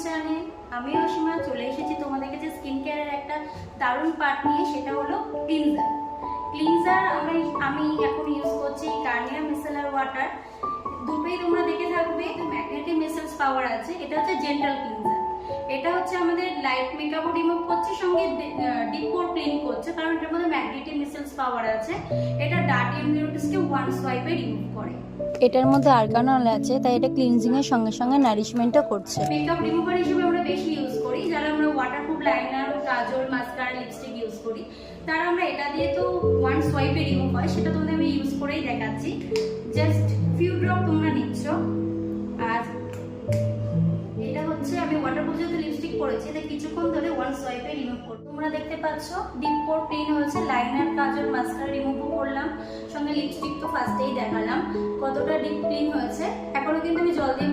Channel. আমি অসীমা চলে এসেছি তোমাদের কাছে স্কিন কেয়ারের একটা দারুণ পার্ট নিয়ে, সেটা হলো ক্লিনজার। ক্লিনজার আমি এখন ইউজ করছি গার্নিয়ার মিসেলার ওয়াটার। দুটোই তোমরা দেখে থাকবে। ম্যাগনেটিক মিসেলস পাওয়ার আছে। এটা হচ্ছে জেন্টাল ক্লিনজার। এটা হচ্ছে আমাদের লাইট মেকআপও রিমুভ করছে, সঙ্গে ডিপ পোর ক্লিন করছে, কারণ এটার মধ্যে ম্যাগনেটিক মিসেলস পাওয়ার আছে। এটা ডার্টি ইমপিউরিটিসকে ওয়ান সোয়াইপে রিমুভ করে। এটার মধ্যে আর্গানল আছে, তাই এটা ক্লিনজিং এর সঙ্গে সঙ্গে নারিশমেন্টও করছে। মেকআপ রিমুভার হিসেবে আমরা বেশি ইউজ করি, যারা আমরা ওয়াটারপ্রুফ লাইনার, কাজল, মাস্কারা, লিপস্টিক ইউজ করি, তারা আমরা এটা দিয়ে তো ওয়ান সোয়াইপে রিমুভ হয়, সেটা তোমাদের আমি ইউজ করেই দেখাচ্ছি। জাস্ট ফিউ ড্রপ তোমরা নিচ্ছ। আর এটা হচ্ছে আমি ওয়াটারপ্রুফ যেহেতু লিপস্টিক পরেছি, তাই কিছুক্ষণ ধরে ওয়ান সোয়াইপে রিমুভ করব। তোমরা দেখতে পাচ্ছ ডিপ পোর ক্লিন হয়েছে। লাইনার, কাজল, মাস্কারা রিমুভও করলাম, সঙ্গে লিপস্টিক তো ফার্স্টেই দেখালাম কতটা ডিপ ক্লিন হয়েছে। এখনো কিন্তু আমি জল দিয়ে